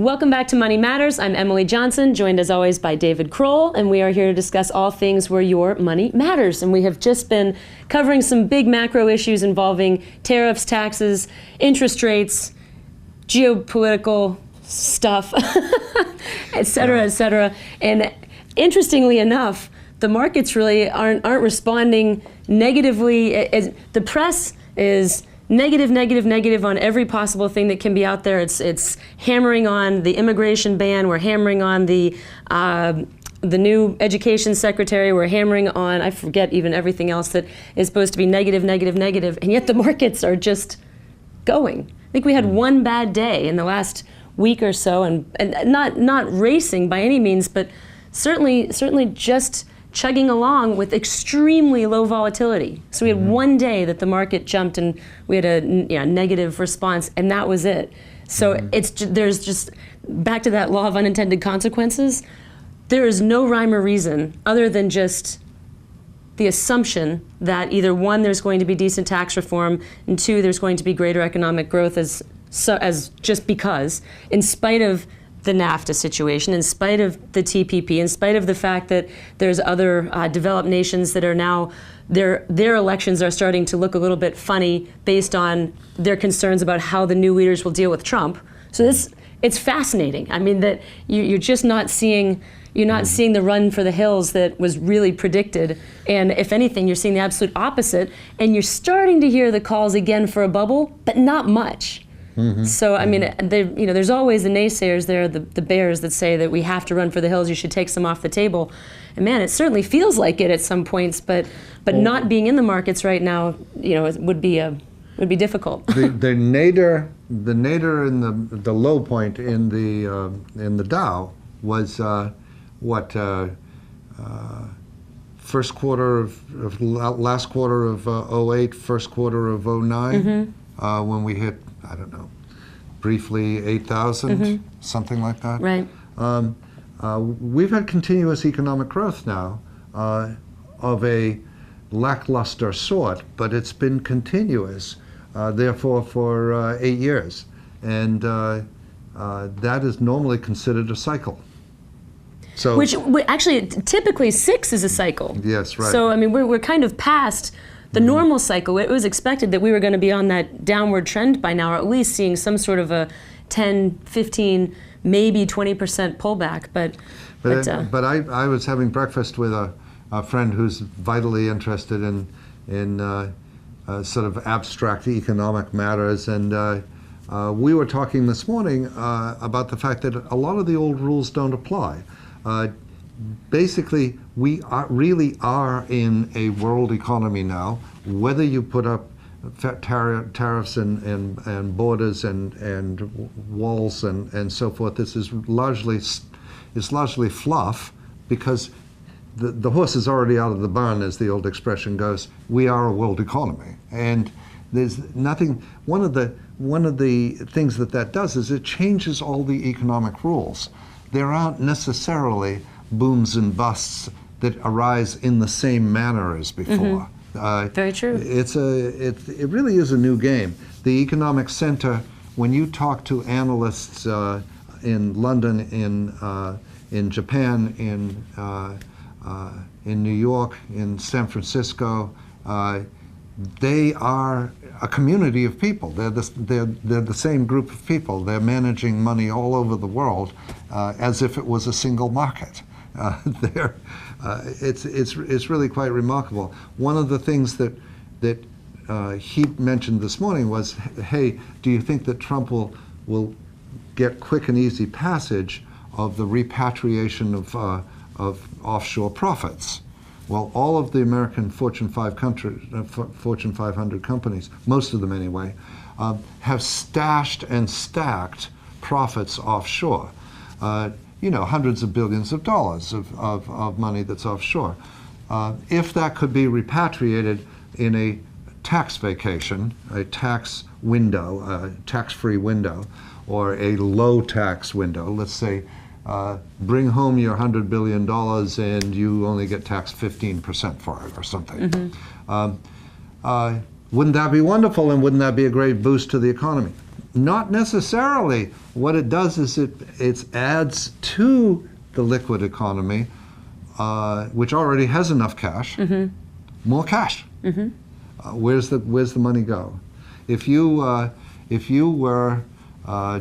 Welcome back to Money Matters. I'm Emily Johnson, joined as always by David Kroll, and we are here to discuss all things where your money matters. And we have just been covering some big macro issues involving tariffs, taxes, interest rates, geopolitical stuff, et cetera, et cetera. And interestingly enough, the markets really aren't responding negatively. The press is negative on every possible thing that can be out there. It's hammering on the immigration ban. We're hammering on the new education secretary. We're hammering on, I forget even everything else that is supposed to be negative, and yet the markets are just going. I think we had one bad day in the last week or so, and not racing by any means, but certainly just chugging along with extremely low volatility. So we had one day that the market jumped and we had a negative response, and that was it. So there's just, back to that law of unintended consequences, there is no rhyme or reason other than just the assumption that either one, there's going to be decent tax reform, and two, there's going to be greater economic growth as just because, in spite of the NAFTA situation, in spite of the TPP, in spite of the fact that there's other developed nations that are now, their elections are starting to look a little bit funny based on their concerns about how the new leaders will deal with Trump. So it's fascinating. I mean, that you're just not seeing, the run for the hills that was really predicted. And if anything, you're seeing the absolute opposite. And you're starting to hear the calls again for a bubble, but not much. So, I mean, there's always the naysayers there, the bears that say that we have to run for the hills, you should take some off the table. And man, it certainly feels like it at some points, but not being in the markets right now, it would be difficult. The nadir in the low point in the Dow was first quarter of last quarter of 08, first quarter of 09, when we hit, I don't know, briefly 8,000, something like that. Right. We've had continuous economic growth now of a lackluster sort, but it's been continuous, therefore, for 8 years. And that is normally considered a cycle. So, Which actually, typically 6 is a cycle. Yes, right. So, I mean, we're kind of past the normal cycle. It was expected that we were going to be on that downward trend by now, or at least seeing some sort of a 10, 15, maybe 20% pullback. But I was having breakfast with a friend who's vitally interested in sort of abstract economic matters, and we were talking this morning about the fact that a lot of the old rules don't apply. Basically, we really are in a world economy now. Whether you put up tariffs and borders and walls and so forth, this is largely fluff, because the horse is already out of the barn, as the old expression goes. We are a world economy, and there's nothing. One of the things that does is it changes all the economic rules. There aren't necessarily booms and busts that arise in the same manner as before. Very true. It really is a new game. The economic center, when you talk to analysts in London, in Japan, in New York, in San Francisco, they are a community of people. They're the same group of people. They're managing money all over the world as if it was a single market. It's really quite remarkable. One of the things that he mentioned this morning was, hey, do you think that Trump will get quick and easy passage of the repatriation of offshore profits? Well, all of the American Fortune 500 companies, most of them anyway, have stashed and stacked profits offshore. Hundreds of billions of dollars of money that's offshore. If that could be repatriated in a tax vacation, a tax window, a tax-free window, or a low tax window, let's say, bring home your $100 billion and you only get taxed 15% for it or something. Wouldn't that be wonderful, and wouldn't that be a great boost to the economy? not necessarily. What it does is it adds to the liquid economy, which already has enough cash, more cash. Where's the money go? If you were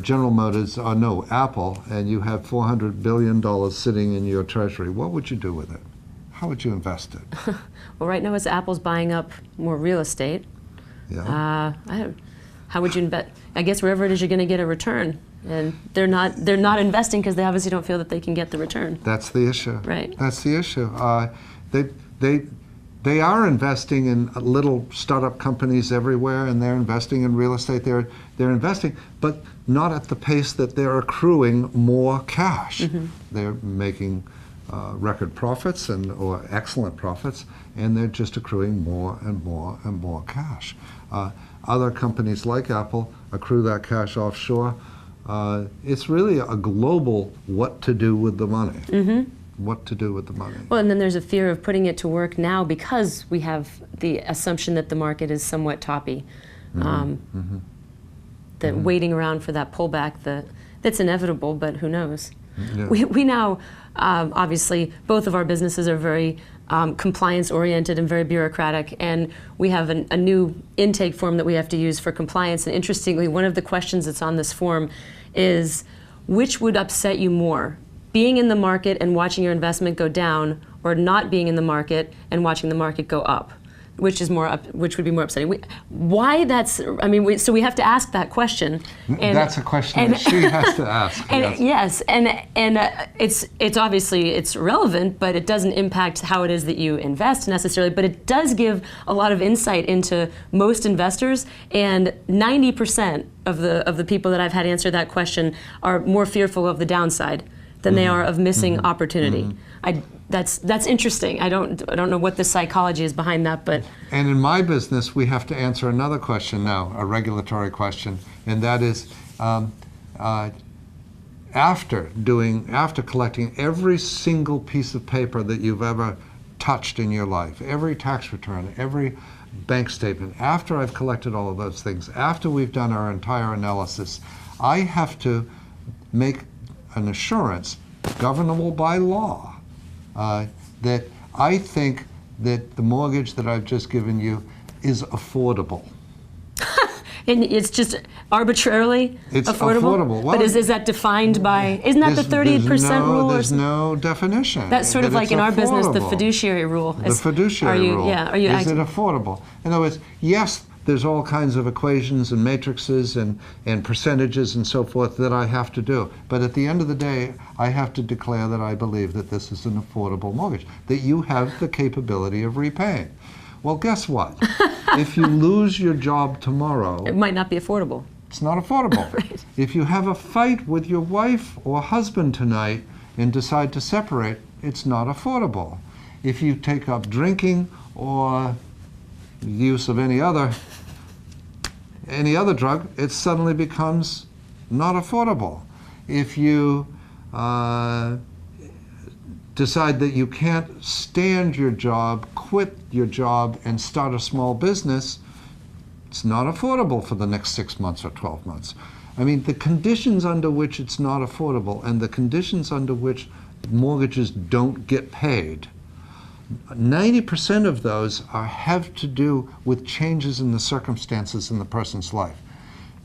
General Motors, or no, Apple, and you had $400 billion sitting in your treasury, what would you do with it? How would you invest it? Well, right now, as Apple's buying up more real estate, Yeah. how would you invest? I guess wherever it is, you're going to get a return, and they're not investing because they obviously don't feel that they can get the return. That's the issue. Right. That's the issue. They are investing in little startup companies everywhere, and they're investing in real estate. They're investing, but not at the pace that they're accruing more cash. They're making record profits or excellent profits, and they're just accruing more and more and more cash. Other companies like Apple accrue that cash offshore. It's really a global what to do with the money. What to do with the money. Well, and then there's a fear of putting it to work now because we have the assumption that the market is somewhat toppy. That waiting around for that pullback that's inevitable, but who knows? Yeah. We now, obviously, both of our businesses are very compliance-oriented and very bureaucratic, and we have a new intake form that we have to use for compliance. And interestingly, one of the questions that's on this form is, which would upset you more? Being in the market and watching your investment go down, or not being in the market and watching the market go up? Which would be more upsetting? Why that's? I mean, so we have to ask that question. And, that's a question that she has to ask. And yes, it's obviously it's relevant, but it doesn't impact how it is that you invest necessarily. But it does give a lot of insight into most investors, and 90% of the people that I've had answer that question are more fearful of the downside than they are of missing opportunity. That's interesting. I don't know what the psychology is behind that, but. And in my business, we have to answer another question now, a regulatory question, and that is, after collecting every single piece of paper that you've ever touched in your life, every tax return, every bank statement, after I've collected all of those things, after we've done our entire analysis, I have to make an assurance, governable by law, that I think that the mortgage that I've just given you is affordable. And it's just arbitrarily it's affordable? Well, but is that defined by, isn't that the 38% rule? There's no definition. That's sort of like in our business, the fiduciary rule. The fiduciary rule. Yeah, is it affordable? In other words, yes, there's all kinds of equations and matrices and percentages and so forth that I have to do. But at the end of the day, I have to declare that I believe that this is an affordable mortgage, that you have the capability of repaying. Well, guess what? If you lose your job tomorrow, it might not be affordable. It's not affordable. Right. If you have a fight with your wife or husband tonight and decide to separate, it's not affordable. If you take up drinking or the use of any other drug, it suddenly becomes not affordable. If you decide that you can't stand your job, quit your job, and start a small business, it's not affordable for the next 6 months or 12 months. I mean, the conditions under which it's not affordable and the conditions under which mortgages don't get paid, 90% of those have to do with changes in the circumstances in the person's life.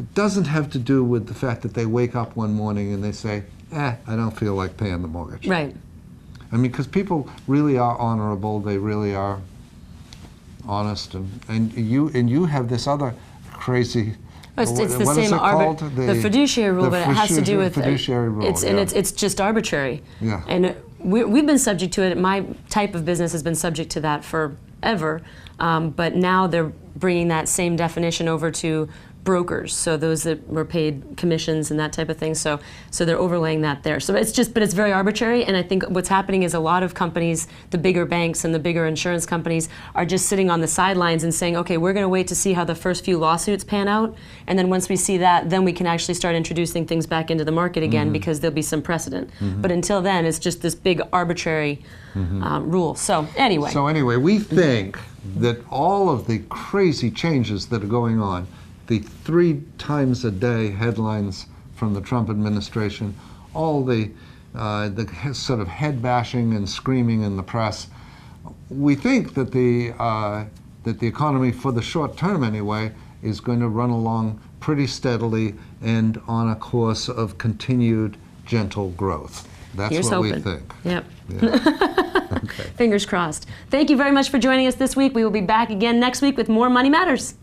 It doesn't have to do with the fact that they wake up one morning and they say, I don't feel like paying the mortgage. Right. I mean, because people really are honorable, they really are honest, and you have this other crazy. It's the same the fiduciary rule, but it has to do with fiduciary rule. And it's just arbitrary. Yeah. And we've been subject to it. My type of business has been subject to that forever, but now they're bringing that same definition over to brokers, so those that were paid commissions and that type of thing. So they're overlaying that there. So but it's very arbitrary. And I think what's happening is a lot of companies, the bigger banks and the bigger insurance companies, are just sitting on the sidelines and saying, okay, we're going to wait to see how the first few lawsuits pan out, and then once we see that, then we can actually start introducing things back into the market again, because there'll be some precedent. But until then, it's just this big arbitrary rule. So anyway, we think that all of the crazy changes that are going on the 3 times a day headlines from the Trump administration, all the sort of head bashing and screaming in the press, we think that the economy, for the short term anyway, is going to run along pretty steadily and on a course of continued gentle growth. That's Here's what hoping. we think. Yep. Yeah. Okay. Fingers crossed. Thank you very much for joining us this week. We will be back again next week with more Money Matters.